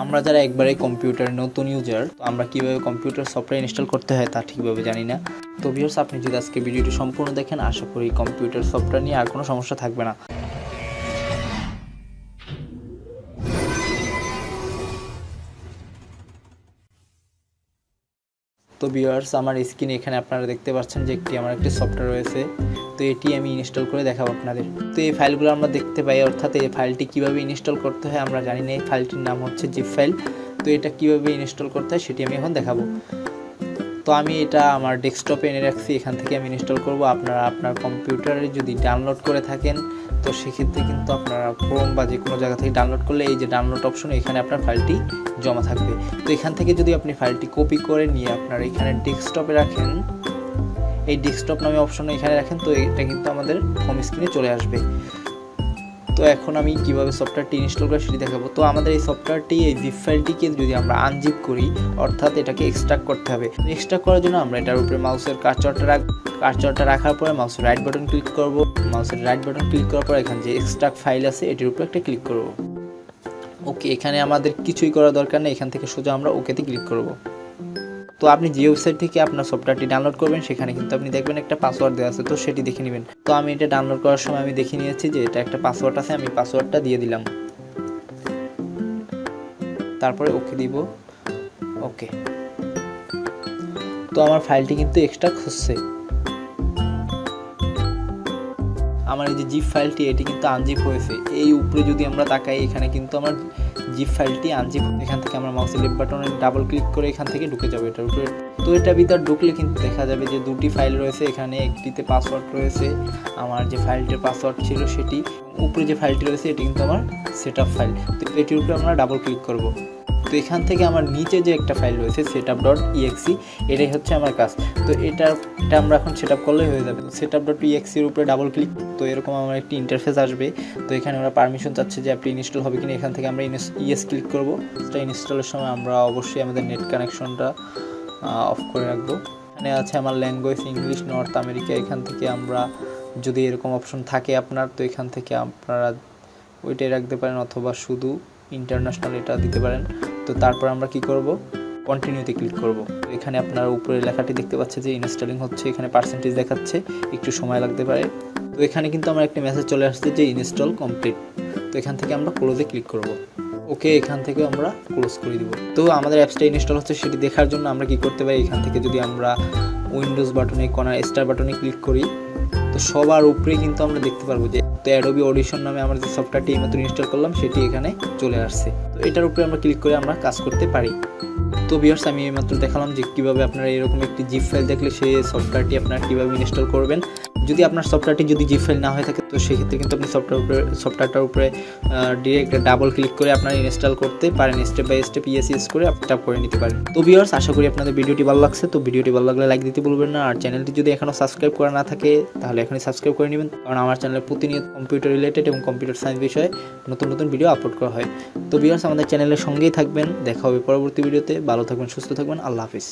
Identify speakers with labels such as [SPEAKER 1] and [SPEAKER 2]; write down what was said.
[SPEAKER 1] আমরা যারা একবারে কম্পিউটার নতুন ইউজার, তো আমরা কীভাবে কম্পিউটার সফটওয়্যার ইনস্টল করতে হয় তা ঠিকভাবে জানি না। তো ভিউয়ার্স, আপনি যদি আজকে ভিডিওটি সম্পূর্ণ দেখেন, আশা করি কম্পিউটার সফটওয়্যার নিয়ে আর কোনো সমস্যা থাকবে না। তো ভিউয়ার্স, আমার স্ক্রিনে এখানে আপনারা দেখতে পাচ্ছেন যে আমার একটি সফটওয়্যার রয়েছে। তো এটি আমি ইনস্টল করে দেখাবো আপনাদের। তো এই ফাইলগুলো আমরা দেখতে পাই, অর্থাৎ এই ফাইলটি কীভাবে ইনস্টল করতে হয় আমরা জানি না। এই ফাইলটির নাম হচ্ছে জিপ ফাইল। তো এটা কীভাবে ইনস্টল করতে হয় সেটি আমি এখন দেখাবো। তো আমি এটা আমার ডেস্কটপে এনে রাখছি, এখান থেকে আমি ইনস্টল করব। আপনারা আপনার কম্পিউটারে যদি ডাউনলোড করে থাকেন, তো সেক্ষেত্রে কিন্তু আপনারা ক্রোম বা যে কোনো জায়গা থেকে ডাউনলোড করলে এই যে ডাউনলোড অপশন, এখানে আপনার ফাইলটি জমা থাকবে। তো এখান থেকে যদি আপনি ফাইলটি কপি করে নিয়ে আপনার এখানে ডেস্কটপে রাখেন, এই ডেস্কটপ নামে অপশন এখানে রাখেন, তো এটা কিন্তু আমাদের হোম স্ক্রিনে চলে আসবে। তো এখন আমি কিভাবে সফটওয়্যারটি ইনস্টল করে সেটি দেখাবো। তো আমাদের এই সফটওয়্যারটি, এই জিপ ফাইলটিকে যদি আমরা আনজিপ করি, অর্থাৎ এটাকে এক্সট্রাক্ট করতে হবে। এক্সট্রাক্ট করার জন্য আমরা এটার উপরে মাউসের কার্সরটা রাখার পরে মাউসের রাইট বাটন ক্লিক করব। মাউসের রাইট বাটন ক্লিক করার পর এখানে যে এক্সট্রাক্ট ফাইল আছে এটির উপরে একটা ক্লিক করব। ওকে, এখানে আমাদের কিছুই করার দরকার নেই, এখান থেকে সোজা আমরা ওকেতে ক্লিক করব। তো আপনি যে ওয়েবসাইট থেকে আপনার সফটওয়্যারটি ডাউনলোড করবেন, সেখানে কিন্তু আপনি দেখবেন একটা পাসওয়ার্ড দেওয়া আছে, তো সেটি দেখে নেবেন। তো আমি এটা ডাউনলোড করার সময় আমি দেখে নিয়েছি যে এটা একটা পাসওয়ার্ড আছে, আমি পাসওয়ার্ডটা দিয়ে দিলাম। তারপরে ওকে দিব। ওকে, তো আমার ফাইলটি কিন্তু এক্সট্রাক্ট হচ্ছে। আমার এই যে জিপ ফাইলটি, এটি কিন্তু আনজিপ হয়েছে। এই উপরে যদি আমরা তাকাই, এখানে কিন্তু আমার জিপ ফাইলটি আনজিপ। এখান থেকে আমরা মাউসের লেফট বাটনে ডাবল ক্লিক করে এখান থেকে ঢুকে যাবে এটার উপরে। তো এটার ভিতর ঢুকলে কিন্তু দেখা যাবে যে দুটি ফাইল রয়েছে, এখানে একটিতে পাসওয়ার্ড রয়েছে, আমার যে ফাইলটির পাসওয়ার্ড ছিল সেটি। উপরে যে ফাইলটি রয়েছে এটি কিন্তু আমার সেটআপ ফাইল। তো এটির উপরে আমরা ডাবল ক্লিক করব। তো এখান থেকে আমার নিচে যে একটা ফাইল রয়েছে setup.exe, এটাই হচ্ছে আমার কাজ। তো এটা আমরা এখন সেটআপ করলেই হয়ে যাবে। setup.exe এর উপরে ডাবল ক্লিক, তো এরকম আমার একটি ইন্টারফেস আসবে। তো এখানে আমরা পারমিশন চাচ্ছে যে অ্যাপটি ইনস্টল হবে কিনা, এখান থেকে আমরা ইয়েস ক্লিক করব। এটা ইনস্টলের সময় আমরা অবশ্যই আমাদের নেট কানেকশনটা অফ করে রাখবো। এখানে আছে আমার ল্যাঙ্গুয়েজ ইংলিশ নর্থ আমেরিকা। এখান থেকে আমরা যদি এরকম অপশন থাকে আপনার, তো এখান থেকে আপনারা ওইটাই রাখতে পারেন, অথবা শুধু ইন্টারন্যাশনাল এটা দিতে পারেন। তো তারপর আমরা কি করব, কন্টিনিউতে ক্লিক করব। এখানে আপনার উপরে লেখাটি দেখতে পাচ্ছে যে ইনস্টলিং হচ্ছে, এখানে পার্সেন্টেজ দেখাচ্ছে, একটু সময় লাগতে পারে। তো এখানে কিন্তু আমার একটা মেসেজ চলে আসছে যে ইনস্টল কমপ্লিট। তো এখান থেকে আমরা ক্লোজে ক্লিক করব। ওকে, এখান থেকে আমরা ক্লোজ করে দিব। তো আমাদের অ্যাপসটা ইনস্টল হচ্ছে সেটি দেখার জন্য আমরা কি করতে পারি, এখান থেকে যদি আমরা উইন্ডোজ বাটনে কোণার স্টার বাটনে ক্লিক করি, তো সবার উপরে কিন্তু আমরা দেখতে পারবো যে তো অ্যাডোবি অডিশন নামে আমরা যে সফটওয়্যারটি এইমাত্র ইনস্টল করলাম সেটি এখানে চলে আসছে। তো এটার উপরে আমরা ক্লিক করে আমরা কাজ করতে পারি। তো ভিউয়ার্স, আমি এইমাত্র দেখালাম যে কীভাবে আপনারা এরকম একটি জিপ ফাইল দেখলে সেই সফটওয়্যারটি আপনারা কীভাবে ইনস্টল করবেন। যদি আপনার সফটওয়্যারটি যদি জিপ ফাইল না হয়ে থাকে, তো সেক্ষেত্রে কিন্তু আপনি সফটওয়্যারটার উপরে ডিরেক্ট ডাবল ক্লিক করে আপনারা ইনস্টল করতে পারেন, স্টেপ বাই স্টেপ ইউজ করে সেটআপ করে নিতে পারেন। তো ভিউয়ার্স, আশা করি আপনাদের ভিডিওটি ভালো লাগছে। তো ভিডিওটি ভালো লাগলে লাইক দিতে ভুলবেন না, আর চ্যানেলটি যদি এখনও সাবস্ক্রাইব করা না থাকে তাহলে এখনই সাবস্ক্রাইব করে নেবেন, কারণ আমার চ্যানেলে প্রতিনিয়ত কম্পিউটার রিলেটেড এবং কম্পিউটার সায়েন্স বিষয়ে নতুন নতুন ভিডিও আপলোড করা হয়। তো ভিউয়ার্স, আমাদের চ্যানেলের সঙ্গেই থাকবেন। দেখা হবে পরবর্তী ভিডিওতে। ভালো থাকবেন, সুস্থ থাকবেন। আল্লাহ হাফিজ।